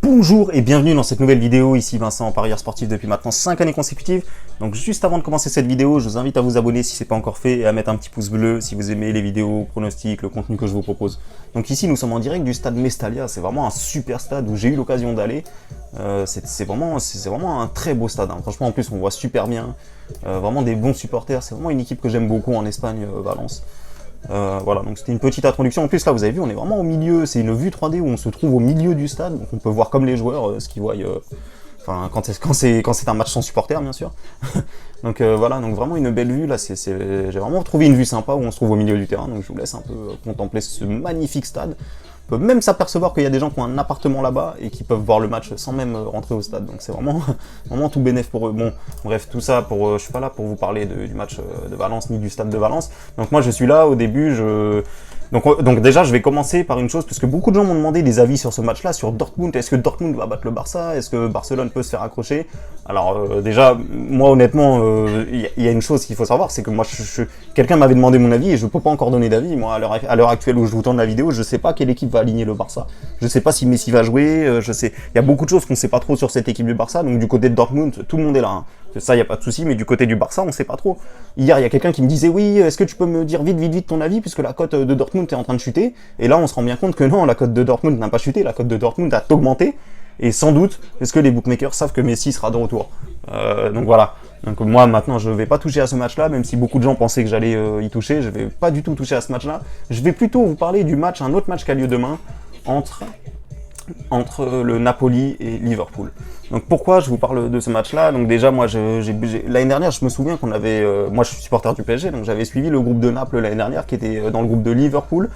Bonjour et bienvenue dans cette nouvelle vidéo, ici Vincent, parieur sportif depuis maintenant 5 années consécutives. Donc juste avant de commencer cette vidéo, je vous invite à vous abonner si ce n'est pas encore fait et à mettre un petit pouce bleu si vous aimez les vidéos, pronostics, le contenu que je vous propose. Donc ici nous sommes en direct du stade Mestalla, c'est vraiment un super stade où j'ai eu l'occasion d'aller. C'est vraiment un très beau stade, hein. Franchement en plus on voit super bien, vraiment des bons supporters, c'est vraiment une équipe que j'aime beaucoup en Espagne, Valence. Voilà, donc c'était une petite introduction. En plus, là, vous avez vu, on est vraiment au milieu. C'est une vue 3D où on se trouve au milieu du stade. Donc on peut voir comme les joueurs ce qu'ils voient. Enfin, quand c'est un match sans supporters, bien sûr. Donc voilà, donc vraiment une belle vue. Là, j'ai vraiment trouvé une vue sympa où on se trouve au milieu du terrain. Donc je vous laisse un peu contempler ce magnifique stade. On peut même s'apercevoir qu'il y a des gens qui ont un appartement là-bas et qui peuvent voir le match sans même rentrer au stade. Donc c'est vraiment, vraiment tout bénef pour eux. Bon, bref, tout ça, je suis pas là pour vous parler du match de Valence ni du stade de Valence. Donc moi je suis là au début, donc déjà je vais commencer par une chose, parce que beaucoup de gens m'ont demandé des avis sur ce match-là, sur Dortmund. Est-ce que Dortmund va battre le Barça? Est-ce que Barcelone peut se faire accrocher? Alors déjà, moi honnêtement, il y a une chose qu'il faut savoir, c'est que moi quelqu'un m'avait demandé mon avis et je peux pas encore donner d'avis. Moi à l'heure actuelle où je vous tourne la vidéo, je sais pas quelle équipe va aligner le Barça. Je sais pas si Messi va jouer, il y a beaucoup de choses qu'on sait pas trop sur cette équipe du Barça. Donc du côté de Dortmund, tout le monde est là, hein. Ça, il n'y a pas de souci, mais du côté du Barça, on ne sait pas trop. Hier, il y a quelqu'un qui me disait, oui, est-ce que tu peux me dire vite ton avis, puisque la cote de Dortmund est en train de chuter. Et là, on se rend bien compte que non, la cote de Dortmund n'a pas chuté, la cote de Dortmund a augmenté. Et sans doute, est-ce que les bookmakers savent que Messi sera de retour. Donc voilà. Donc moi, maintenant, je ne vais pas toucher à ce match-là, même si beaucoup de gens pensaient que j'allais y toucher. Je ne vais pas du tout toucher à ce match-là. Je vais plutôt vous parler du match, un autre match qui a lieu demain, entre le Napoli et Liverpool. Donc pourquoi je vous parle de ce match-là? Donc déjà moi l'année dernière je me souviens qu'on avait, moi je suis supporter du PSG, donc j'avais suivi le groupe de Naples l'année dernière qui était dans le groupe de Liverpool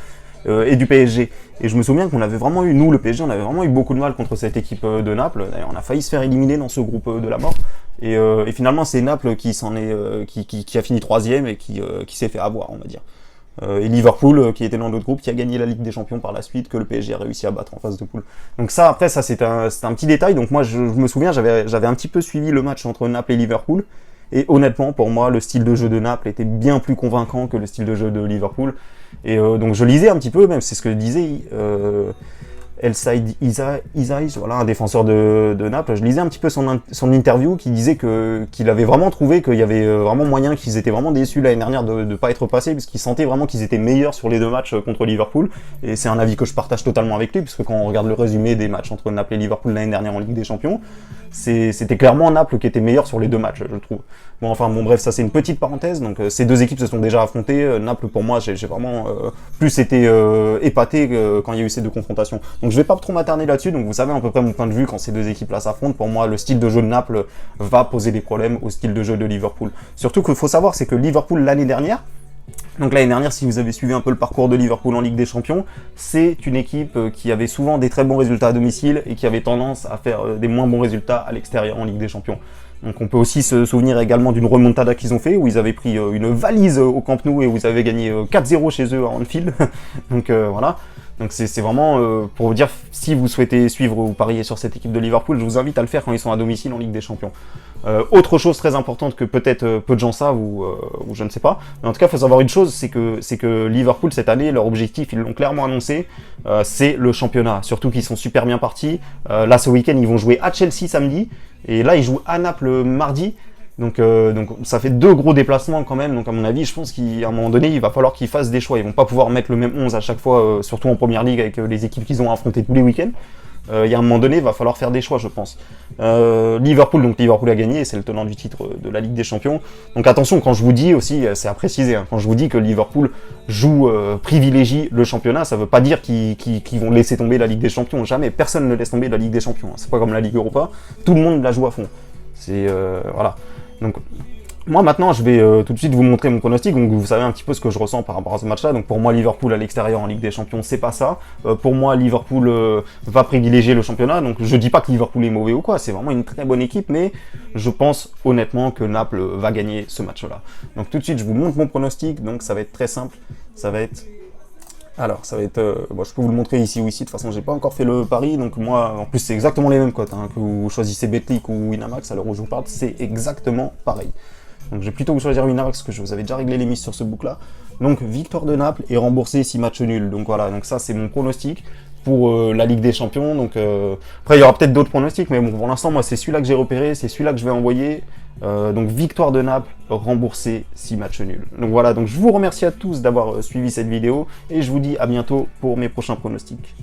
et du PSG. Et je me souviens qu'on avait vraiment eu, nous le PSG, on avait vraiment eu beaucoup de mal contre cette équipe de Naples. D'ailleurs on a failli se faire éliminer dans ce groupe de la mort. Et finalement c'est Naples qui a fini troisième et qui s'est fait avoir, on va dire. Et Liverpool qui était dans l'autre groupe, qui a gagné la Ligue des Champions par la suite, que le PSG a réussi à battre en phase de poule. Donc ça, après, ça c'est un petit détail. Donc moi je me souviens, j'avais un petit peu suivi le match entre Naples et Liverpool, et honnêtement pour moi le style de jeu de Naples était bien plus convaincant que le style de jeu de Liverpool. Et donc je lisais un petit peu, même c'est ce que disait El Said Isaïs, voilà, un défenseur de Naples. Je lisais un petit peu son interview qui disait qu'il avait vraiment trouvé qu'il y avait vraiment moyen, qu'ils étaient vraiment déçus l'année dernière de ne pas être passés, puisqu'ils sentaient vraiment qu'ils étaient meilleurs sur les deux matchs contre Liverpool. Et c'est un avis que je partage totalement avec lui, puisque quand on regarde le résumé des matchs entre Naples et Liverpool l'année dernière en Ligue des Champions, c'était clairement Naples qui était meilleur sur les deux matchs, je trouve. Bon, bref, ça c'est une petite parenthèse. Donc ces deux équipes se sont déjà affrontées. Naples, pour moi, j'ai vraiment plus été épaté quand il y a eu ces deux confrontations. Donc je vais pas trop m'attarder là-dessus. Donc vous savez à peu près mon point de vue quand ces deux équipes-là s'affrontent. Pour moi, le style de jeu de Naples va poser des problèmes au style de jeu de Liverpool. Surtout qu'il faut savoir, c'est que Liverpool l'année dernière, si vous avez suivi un peu le parcours de Liverpool en Ligue des Champions, c'est une équipe qui avait souvent des très bons résultats à domicile et qui avait tendance à faire des moins bons résultats à l'extérieur en Ligue des Champions. Donc on peut aussi se souvenir également d'une remontada qu'ils ont fait, où ils avaient pris une valise au Camp Nou et où ils avaient gagné 4-0 chez eux à Anfield. Donc voilà. Donc c'est vraiment pour vous dire, si vous souhaitez suivre ou parier sur cette équipe de Liverpool, je vous invite à le faire quand ils sont à domicile en Ligue des Champions. Autre chose très importante que peut-être peu de gens savent ou je ne sais pas, mais en tout cas il faut savoir une chose, c'est que Liverpool cette année, leur objectif, ils l'ont clairement annoncé, c'est le championnat. Surtout qu'ils sont super bien partis. Là ce week-end ils vont jouer à Chelsea samedi, et là ils jouent à Naples mardi. Donc ça fait deux gros déplacements quand même. Donc à mon avis, je pense qu'à un moment donné, il va falloir qu'ils fassent des choix. Ils vont pas pouvoir mettre le même 11 à chaque fois, surtout en première ligue avec les équipes qu'ils ont affrontées tous les week-ends. Il y a un moment donné, il va falloir faire des choix, je pense. Liverpool a gagné, c'est le tenant du titre de la Ligue des Champions. Donc attention, quand je vous dis aussi, c'est à préciser, hein, quand je vous dis que Liverpool privilégie le championnat, ça veut pas dire qu'ils vont laisser tomber la Ligue des Champions. Jamais, personne ne laisse tomber la Ligue des Champions. Hein. C'est pas comme la Ligue Europa, tout le monde la joue à fond. C'est voilà. Donc moi maintenant je vais tout de suite vous montrer mon pronostic, donc vous savez un petit peu ce que je ressens par rapport à ce match là. Donc pour moi Liverpool à l'extérieur en Ligue des Champions c'est pas ça, pour moi Liverpool va privilégier le championnat. Donc je dis pas que Liverpool est mauvais ou quoi, c'est vraiment une très bonne équipe, mais je pense honnêtement que Naples va gagner ce match là. Donc tout de suite je vous montre mon pronostic, donc ça va être très simple, ça va être bon, je peux vous le montrer ici ou ici, de toute façon j'ai pas encore fait le pari, donc moi, en plus c'est exactement les mêmes cotes, hein, que vous choisissez Betclic ou Winamax, à l'heure où je vous parle, c'est exactement pareil. Donc je vais plutôt vous choisir une parce que je vous avais déjà réglé les mises sur ce book-là. Donc victoire de Naples et remboursé 6 matchs nuls. Donc voilà, donc ça c'est mon pronostic pour la Ligue des Champions. Donc après il y aura peut-être d'autres pronostics, mais bon pour l'instant moi c'est celui-là que j'ai repéré, c'est celui-là que je vais envoyer. Donc victoire de Naples, remboursé 6 matchs nuls. Donc voilà, donc je vous remercie à tous d'avoir suivi cette vidéo et je vous dis à bientôt pour mes prochains pronostics.